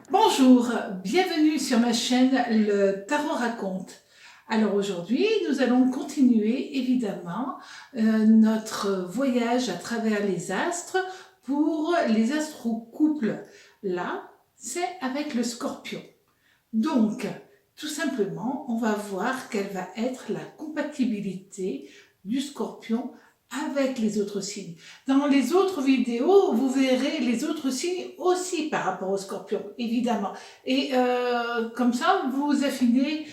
Bonjour, bienvenue sur ma chaîne Le Tarot Raconte. Alors aujourd'hui, nous allons continuer évidemment notre voyage à travers les astres pour les astro-couples. Là, c'est avec le Scorpion. Donc, tout simplement, on va voir quelle va être la compatibilité du Scorpion avec les autres signes. Dans les autres vidéos, vous verrez les autres signes aussi par rapport au Scorpion, évidemment. Et comme ça, vous affinez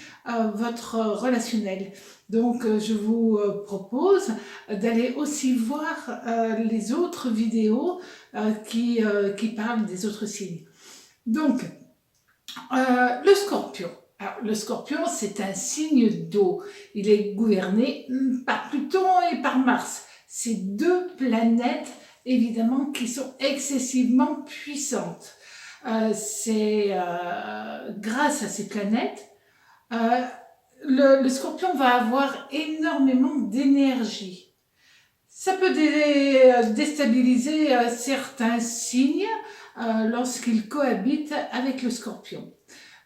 votre relationnel. Donc, je vous propose d'aller aussi voir les autres vidéos qui parlent des autres signes. Donc, le Scorpion. Alors, le Scorpion, c'est un signe d'eau. Il est gouverné par Pluton et par Mars. Ces deux planètes, évidemment, qui sont excessivement puissantes. C'est grâce à ces planètes, le Scorpion va avoir énormément d'énergie. Ça peut déstabiliser certains signes lorsqu'ils cohabitent avec le Scorpion.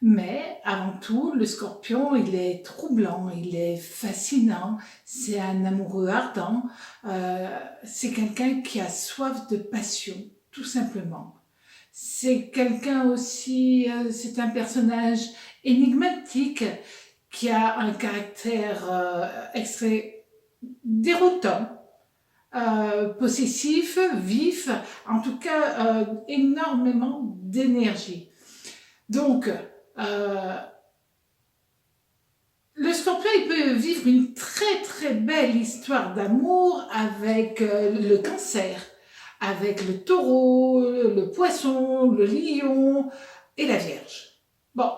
Mais avant tout, le Scorpion, il est troublant, il est fascinant, c'est un amoureux ardent, c'est quelqu'un qui a soif de passion, tout simplement. C'est quelqu'un aussi, c'est un personnage énigmatique qui a un caractère extrêmement déroutant. Possessif, vif, en tout cas énormément d'énergie. Donc, le Scorpion, il peut vivre une très très belle histoire d'amour avec le Cancer, avec le Taureau, le Poisson, le Lion et la Vierge. Bon,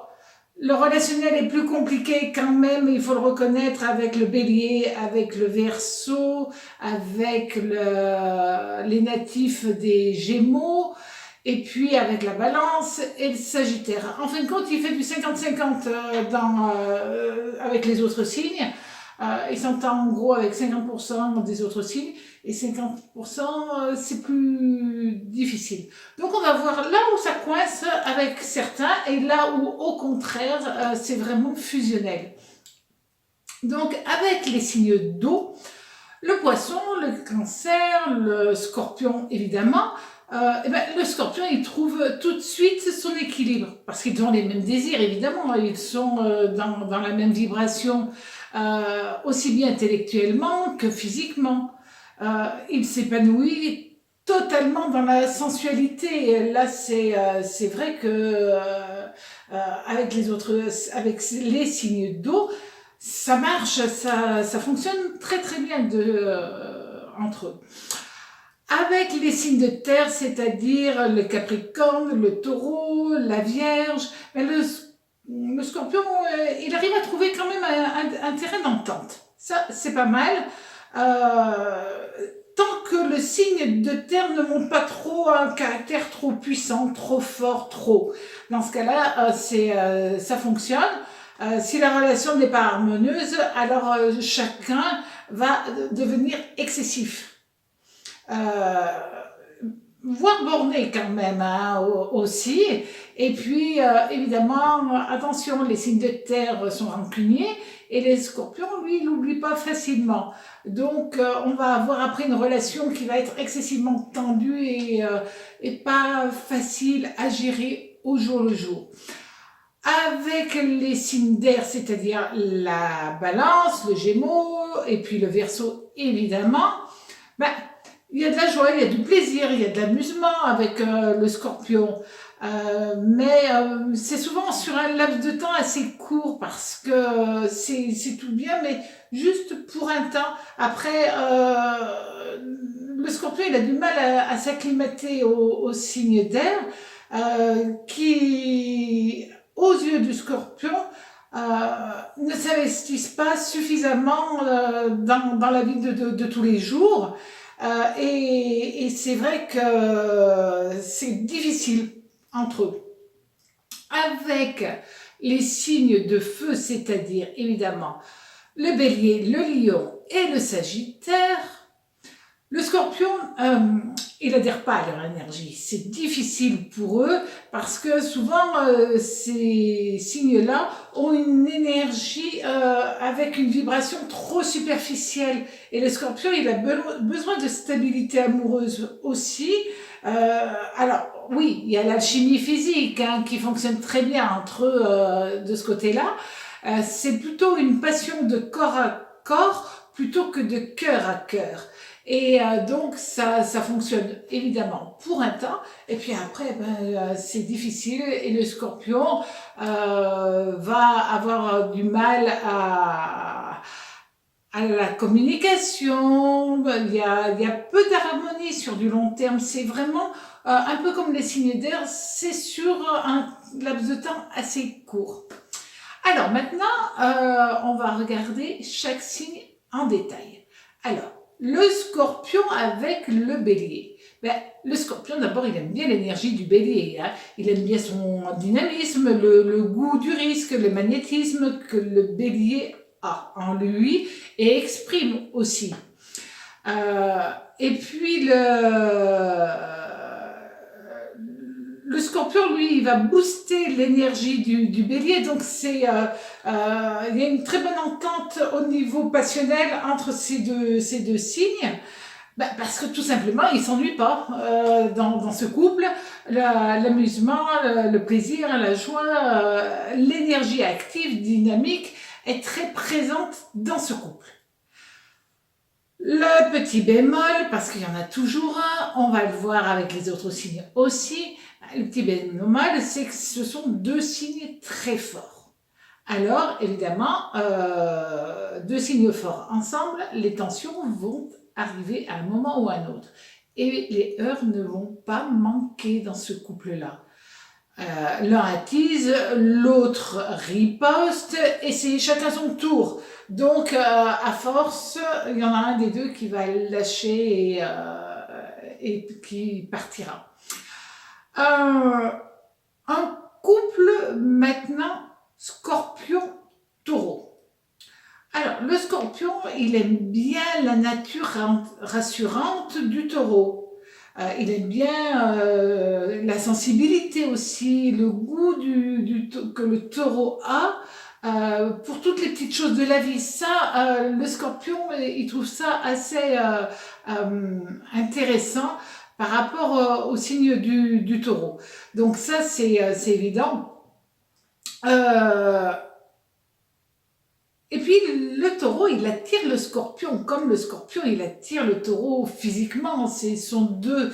le relationnel est plus compliqué quand même, il faut le reconnaître, avec le Bélier, avec le Verseau, avec les natifs des Gémeaux, et puis avec la Balance et le Sagittaire. En fin de compte, il fait du 50-50 avec les autres signes. Il s'entend en gros avec 50% des autres signes et 50% c'est plus difficile. Donc on va voir là où ça coince avec certains et là où au contraire c'est vraiment fusionnel. Donc avec les signes d'eau, le Poisson, le Cancer, le Scorpion évidemment, le Scorpion, il trouve tout de suite son équilibre, parce qu'ils ont les mêmes désirs, évidemment, ils sont dans la même vibration, aussi bien intellectuellement que physiquement. Il s'épanouit totalement dans la sensualité. Et là, c'est vrai que avec les signes d'eau, ça marche, ça fonctionne très très bien entre eux. Avec les signes de terre, c'est-à-dire le Capricorne, le Taureau, la Vierge, le Scorpion, il arrive à trouver quand même un terrain d'entente. Ça, c'est pas mal. Tant que le signe de terre ne montre pas trop un caractère trop puissant, trop fort, trop. Dans ce cas-là, ça fonctionne. Si la relation n'est pas harmonieuse, alors chacun va devenir excessif. Voire borné quand même aussi. Et puis évidemment, attention, les signes de terre sont rancuniers et les Scorpions, lui, il n'oublie pas facilement. Donc on va avoir après une relation qui va être excessivement tendue et pas facile à gérer au jour le jour. Avec les signes d'air, c'est-à-dire la Balance, le Gémeaux et puis le Verseau évidemment, il y a de la joie, il y a du plaisir, il y a de l'amusement avec le Scorpion. Mais c'est souvent sur un laps de temps assez court parce que c'est tout bien, mais juste pour un temps. Après, le Scorpion, il a du mal à s'acclimater au signe d'air qui, aux yeux du Scorpion, ne s'investissent pas suffisamment dans la vie de tous les jours. Et c'est vrai que c'est difficile entre eux. Avec les signes de feu, c'est-à-dire évidemment le Bélier, le Lion et le Sagittaire, le Scorpion, ils n'adhèrent pas à leur énergie. C'est difficile pour eux parce que souvent, ces signes-là ont une énergie avec une vibration trop superficielle. Et le scorpion, il a besoin de stabilité amoureuse aussi. Alors, oui, il y a l'alchimie physique hein, qui fonctionne très bien entre eux de ce côté-là. C'est plutôt une passion de corps à corps plutôt que de cœur à cœur. Et donc, ça fonctionne évidemment pour un temps. Et puis après, c'est difficile et le scorpion va avoir du mal à la communication. Il y a peu d'harmonie sur du long terme. C'est vraiment un peu comme les signes d'air, c'est sur un laps de temps assez court. Alors maintenant, on va regarder chaque signe en détail. Alors, le scorpion avec le bélier. Le scorpion, d'abord, il aime bien l'énergie du bélier. Hein. Il aime bien son dynamisme, le goût du risque, le magnétisme que le bélier a en lui et exprime aussi. Et puis, le scorpion, lui, il va booster l'énergie du bélier. Donc, il y a une très bonne entente au niveau passionnel entre ces deux signes. Parce que tout simplement, ils ne s'ennuient pas dans ce couple. L'amusement, le plaisir, la joie, l'énergie active, dynamique est très présente dans ce couple. Le petit bémol, parce qu'il y en a toujours un, on va le voir avec les autres signes aussi. Le petit bémol, c'est que ce sont deux signes très forts. Alors, évidemment, deux signes forts ensemble, les tensions vont arriver à un moment ou à un autre. Et les heurts ne vont pas manquer dans ce couple-là. L'un attise, l'autre riposte, et c'est chacun son tour. Donc, à force, il y en a un des deux qui va lâcher et qui partira. Un couple maintenant, Scorpion-Taureau. Alors, le Scorpion, il aime bien la nature rassurante du Taureau. Il aime bien la sensibilité aussi, le goût que le Taureau a pour toutes les petites choses de la vie. Ça, le Scorpion, il trouve ça assez intéressant par rapport au signe du Taureau. Donc ça, c'est évident. Et puis le taureau, il attire le scorpion, comme le scorpion, il attire le taureau physiquement. Ce sont deux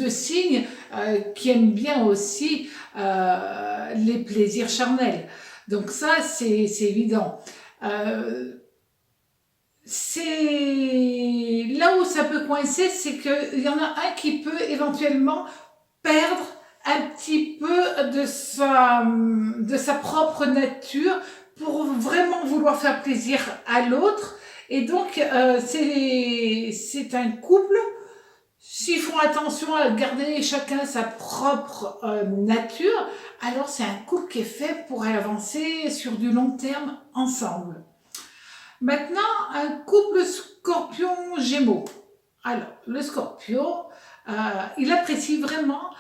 signes qui aiment bien aussi les plaisirs charnels. Donc ça, c'est évident. C'est là où ça peut coincer, c'est qu'il y en a un qui peut éventuellement perdre un petit peu de sa propre nature pour vraiment vouloir faire plaisir à l'autre. Et donc, c'est un couple, s'ils font attention à garder chacun sa propre nature, alors c'est un couple qui est fait pour avancer sur du long terme ensemble. Maintenant, un couple Scorpion-Gémeaux. Alors, le Scorpion, il apprécie vraiment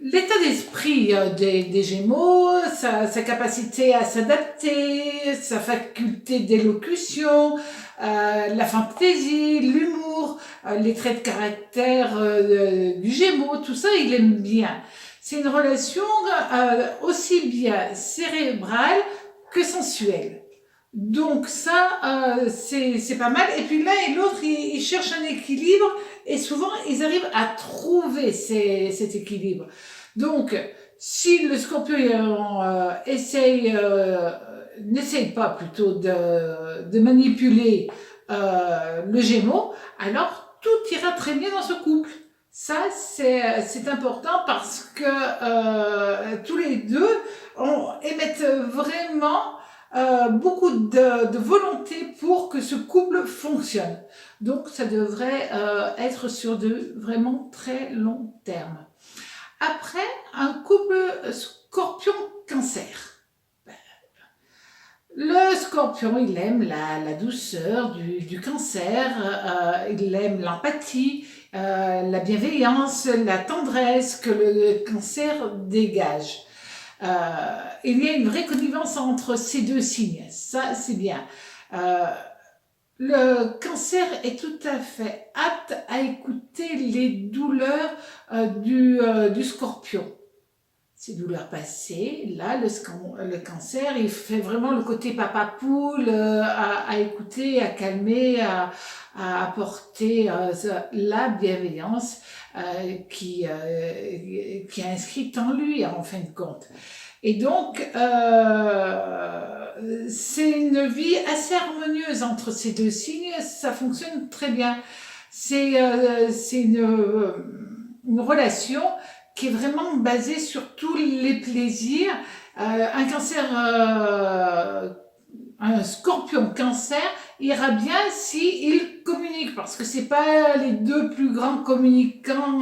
l'état d'esprit des Gémeaux, sa capacité à s'adapter, sa faculté d'élocution, la fantaisie, l'humour, les traits de caractère du Gémeaux, tout ça, il aime bien. C'est une relation aussi bien cérébrale que sensuelle. Donc ça, c'est pas mal. Et puis l'un et l'autre, ils cherchent un équilibre et souvent, ils arrivent à trouver cet équilibre. Donc, si le scorpion n'essaye pas plutôt de manipuler le Gémeaux, alors tout ira très bien dans ce couple. Ça, c'est important parce que tous les deux émettent vraiment beaucoup de volonté pour que ce couple fonctionne. Donc, ça devrait être sur de vraiment très long terme. Après, un couple Scorpion-Cancer. Le Scorpion scorpion, il aime la douceur du cancer, il aime l'empathie, la bienveillance, la tendresse que le cancer dégage. Il y a une vraie connivence entre ces deux signes, ça c'est bien. Euh, le cancer est tout à fait apte à écouter les douleurs du scorpion. Ces douleurs passées, là, le cancer, il fait vraiment le côté papa poule à écouter, à calmer, à apporter la bienveillance qui est inscrite en lui, en fin de compte. Et donc, c'est une vie assez harmonieuse entre ces deux signes, ça fonctionne très bien. C'est une relation qui est vraiment basée sur tous les plaisirs. Un scorpion cancer ira bien s'il communique, parce que c'est pas les deux plus grands communicants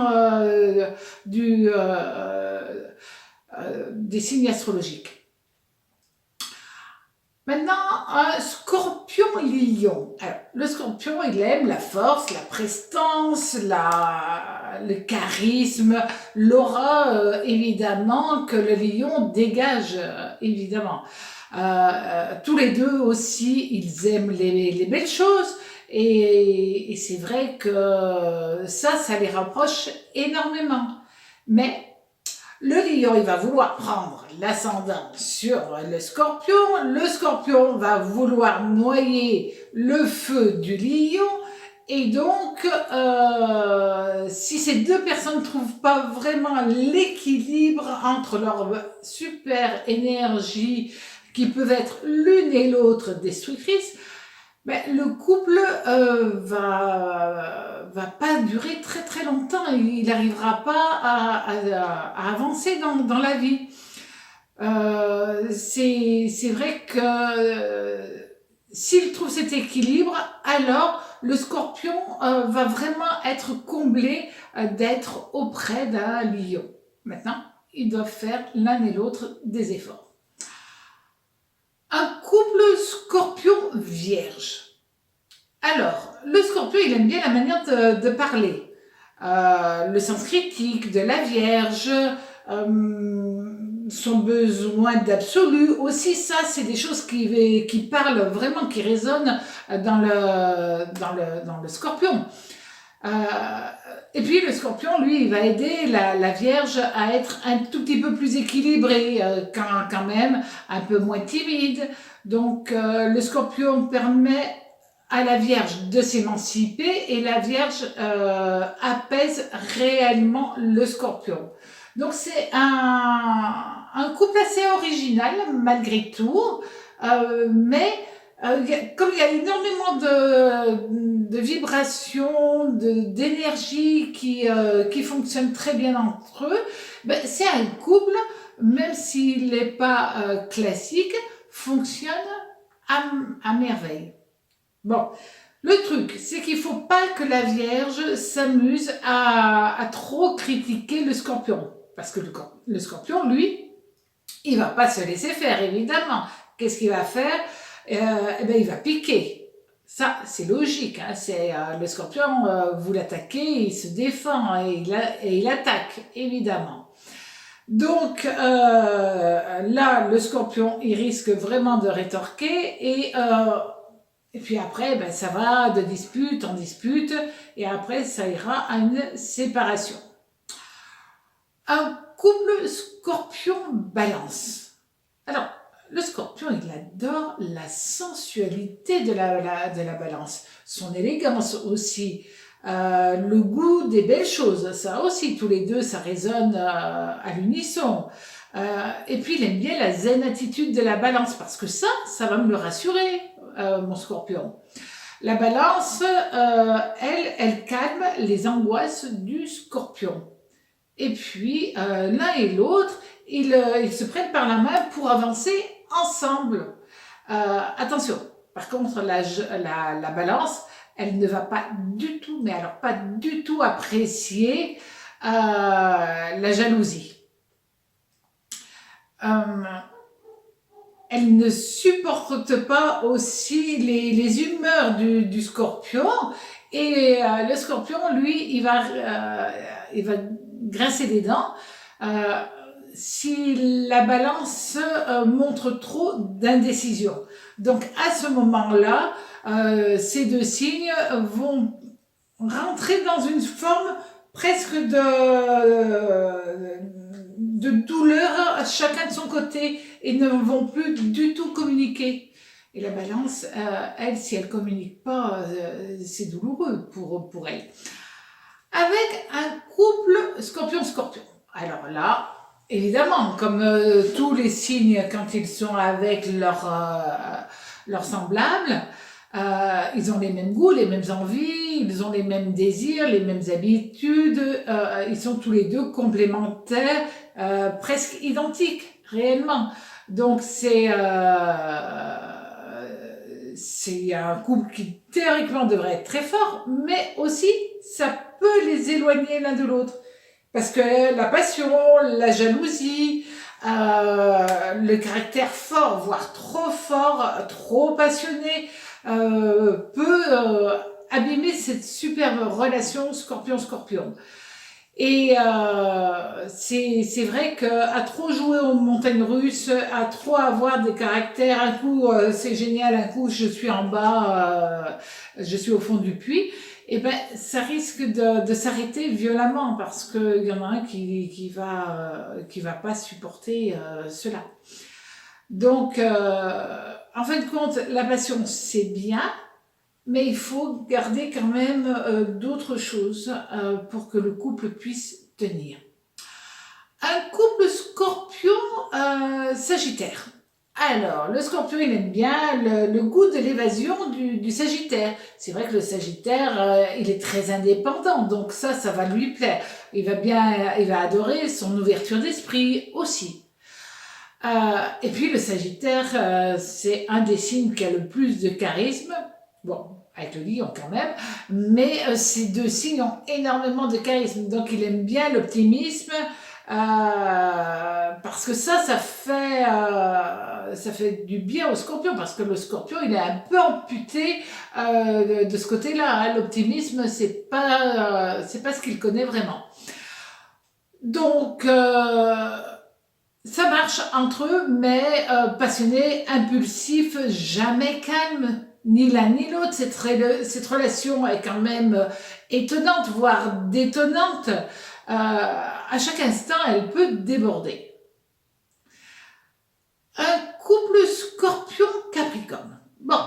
des signes astrologiques. Maintenant, un scorpion lion. Alors, le scorpion, il aime la force, la prestance, le charisme, l'aura, évidemment, que le lion dégage, évidemment. Tous les deux aussi, ils aiment les belles choses. Et c'est vrai que ça les rapproche énormément. Mais le lion, il va vouloir prendre l'ascendant sur le scorpion va vouloir noyer le feu du lion, et donc si ces deux personnes ne trouvent pas vraiment l'équilibre entre leur super énergie, qui peuvent être l'une et l'autre destructrices, ben, le couple va pas durer très très longtemps, il n'arrivera pas à avancer dans la vie. C'est vrai que s'il trouve cet équilibre, alors le scorpion va vraiment être comblé d'être auprès d'un lion. Maintenant, ils doivent faire l'un et l'autre des efforts. Un couple scorpion-vierge. Alors, le scorpion, il aime bien la manière de parler. Le sens critique de la vierge, son besoin d'absolu. Aussi, ça, c'est des choses qui parlent vraiment, qui résonnent dans le scorpion. Et puis le scorpion, lui, il va aider la Vierge à être un tout petit peu plus équilibrée, quand même, un peu moins timide. Donc le scorpion permet à la Vierge de s'émanciper, et la Vierge apaise réellement le scorpion. Donc c'est un couple assez original malgré tout, mais comme il y a énormément de vibrations, d'énergie qui fonctionnent très bien entre eux, ben, c'est un couple, même s'il n'est pas classique, fonctionne à merveille. Bon, le truc, c'est qu'il ne faut pas que la Vierge s'amuse à trop critiquer le scorpion. Parce que le scorpion, lui, il ne va pas se laisser faire, évidemment. Qu'est-ce qu'il va faire ? Eh ben, il va piquer. Ça, c'est logique. Hein. Le scorpion, vous l'attaquez, il se défend et il attaque, évidemment. Donc là, le scorpion, il risque vraiment de rétorquer, et puis après, ben, ça va de dispute en dispute, et après, ça ira à une séparation. Un couple scorpion-balance. Alors, le scorpion, il adore la sensualité de la balance, son élégance aussi, le goût des belles choses, ça aussi, tous les deux, ça résonne à l'unisson. Et puis, il aime bien la zen attitude de la balance, parce que ça va me le rassurer, mon scorpion. La balance, elle calme les angoisses du scorpion. Et puis, l'un et l'autre, ils se prennent par la main pour avancer ensemble. Attention, par contre, la balance, elle ne va pas du tout, mais alors pas du tout apprécier la jalousie. elle ne supporte pas aussi les humeurs du scorpion. Et le scorpion, lui, il va grincer des dents si la balance montre trop d'indécision. Donc à ce moment-là, ces deux signes vont rentrer dans une forme presque de douleur, chacun de son côté, et ne vont plus du tout communiquer. Et la balance, elle, si elle communique pas, c'est douloureux pour elle. Avec un couple scorpion-scorpion. Alors là, évidemment, comme tous les signes quand ils sont avec leurs semblables, ils ont les mêmes goûts, les mêmes envies, ils ont les mêmes désirs, les mêmes habitudes, ils sont tous les deux complémentaires, presque identiques, réellement. Donc c'est un couple qui théoriquement devrait être très fort, mais aussi ça peut les éloigner l'un de l'autre. Parce que la passion, la jalousie, le caractère fort, voire trop fort, trop passionné, peut abîmer cette superbe relation scorpion-scorpion. Et c'est vrai qu'à trop jouer aux montagnes russes, à trop avoir des caractères, un coup c'est génial, un coup je suis en bas, je suis au fond du puits, et ben ça risque de s'arrêter violemment parce qu'il y en a un qui va pas supporter cela. Donc en fin de compte, la passion c'est bien, mais il faut garder quand même d'autres choses pour que le couple puisse tenir. Un couple scorpion-sagittaire. Alors, le scorpion, il aime bien le goût de l'évasion du sagittaire. C'est vrai que le sagittaire, il est très indépendant, donc ça va lui plaire. Il va adorer son ouverture d'esprit aussi. Et puis le sagittaire, c'est un des signes qui a le plus de charisme. Bon, avec le lion quand même, mais ces deux signes ont énormément de charisme, donc il aime bien l'optimisme, parce que ça fait du bien au scorpion, parce que le scorpion, il est un peu amputé de ce côté-là, hein. L'optimisme, c'est pas ce qu'il connaît vraiment. Donc, ça marche entre eux, mais passionné, impulsif, jamais calme. Ni l'un ni l'autre, cette relation est quand même étonnante, voire détonnante. À chaque instant, elle peut déborder. Un couple scorpion-capricorne. Bon,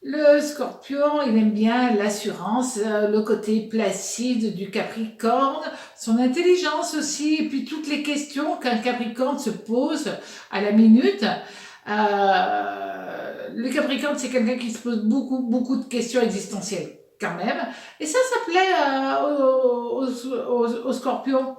le scorpion, il aime bien l'assurance, le côté placide du capricorne, son intelligence aussi, et puis toutes les questions qu'un capricorne se pose à la minute. Le Capricorne, c'est quelqu'un qui se pose beaucoup de questions existentielles, quand même. Et ça plaît aux Scorpions.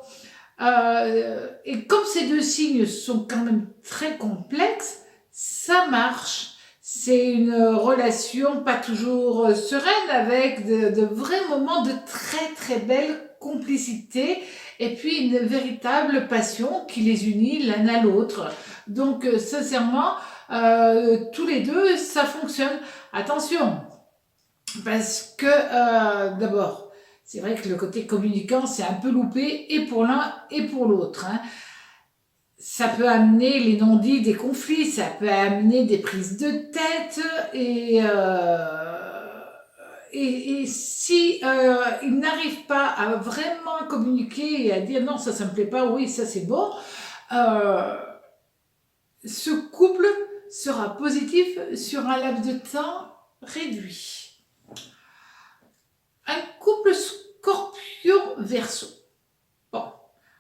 Et comme ces deux signes sont quand même très complexes, ça marche. C'est une relation pas toujours sereine, avec de vrais moments de très belle complicité, et puis une véritable passion qui les unit l'un à l'autre. Donc sincèrement, tous les deux, ça fonctionne. Attention, parce que d'abord, c'est vrai que le côté communicant, c'est un peu loupé, et pour l'un et pour l'autre, hein. Ça peut amener les non-dits, des conflits, ça peut amener des prises de tête, et si ils n'arrivent pas à vraiment communiquer et à dire non, ça me plaît pas, oui, ça c'est bon, ce couple sera positif sur un laps de temps réduit. Un couple scorpion-verseau. Bon,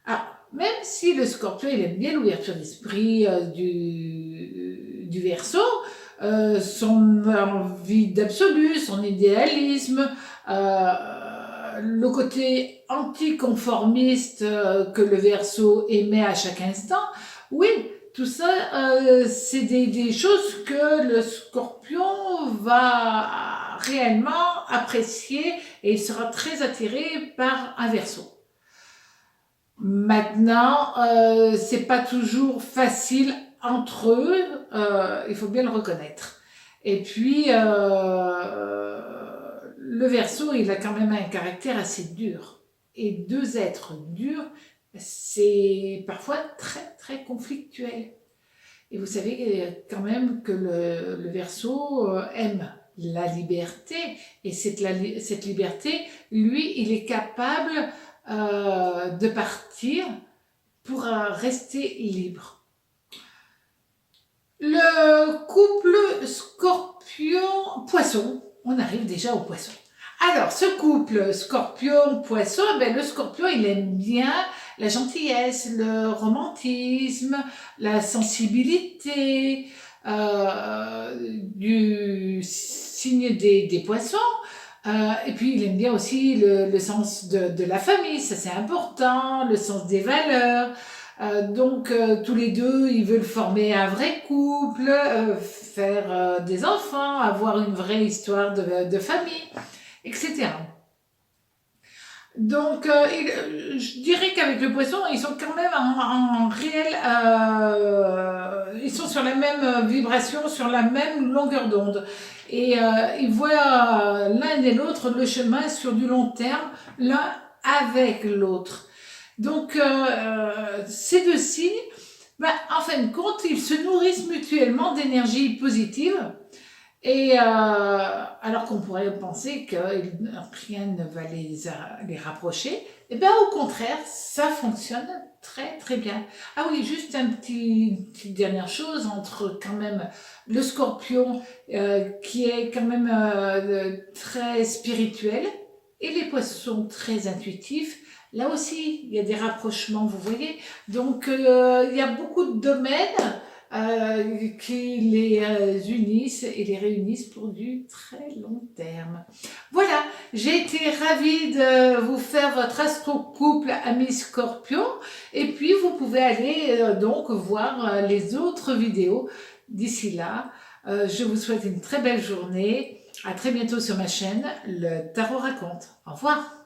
alors, même si le scorpion il aime bien l'ouverture d'esprit du verseau, son envie d'absolu, son idéalisme, le côté anticonformiste que le verseau émet à chaque instant, oui, tout ça, c'est des choses que le scorpion va réellement apprécier, et il sera très attiré par un verseau. Maintenant, c'est pas toujours facile entre eux, il faut bien le reconnaître. Et puis, le Verseau, il a quand même un caractère assez dur. Et deux êtres durs, c'est parfois très, très conflictuel. Et vous savez quand même que le Verseau aime la liberté. Et cette liberté, lui, il est capable de partir pour rester libre. Le couple Scorpion-Poisson, on arrive déjà au Poisson. Alors, ce couple Scorpion-Poisson, ben, le Scorpion, il aime bien la gentillesse, le romantisme, la sensibilité du signe des Poissons. Et puis, il aime bien aussi le sens de la famille, ça c'est important, le sens des valeurs. Donc, tous les deux, ils veulent former un vrai couple, faire des enfants, avoir une vraie histoire de famille, etc. Donc, je dirais qu'avec le Poisson, ils sont quand même en réel... ils sont sur la même vibration, sur la même longueur d'onde. Et ils voient l'un et l'autre le chemin sur du long terme, l'un avec l'autre. Donc, ces deux signes, ben, en fin de compte, ils se nourrissent mutuellement d'énergie positive. Et alors qu'on pourrait penser que rien ne va les rapprocher, et bien au contraire, ça fonctionne très très bien. Ah oui, juste une petite dernière chose entre quand même le Scorpion qui est quand même très spirituel et les Poissons très intuitifs. Là aussi, il y a des rapprochements, vous voyez. Donc, il y a beaucoup de domaines qui les unissent et les réunissent pour du très long terme. Voilà, j'ai été ravie de vous faire votre astro-couple ami Scorpion. Et puis, vous pouvez aller donc voir les autres vidéos. D'ici là, je vous souhaite une très belle journée. À très bientôt sur ma chaîne, le Tarot raconte. Au revoir.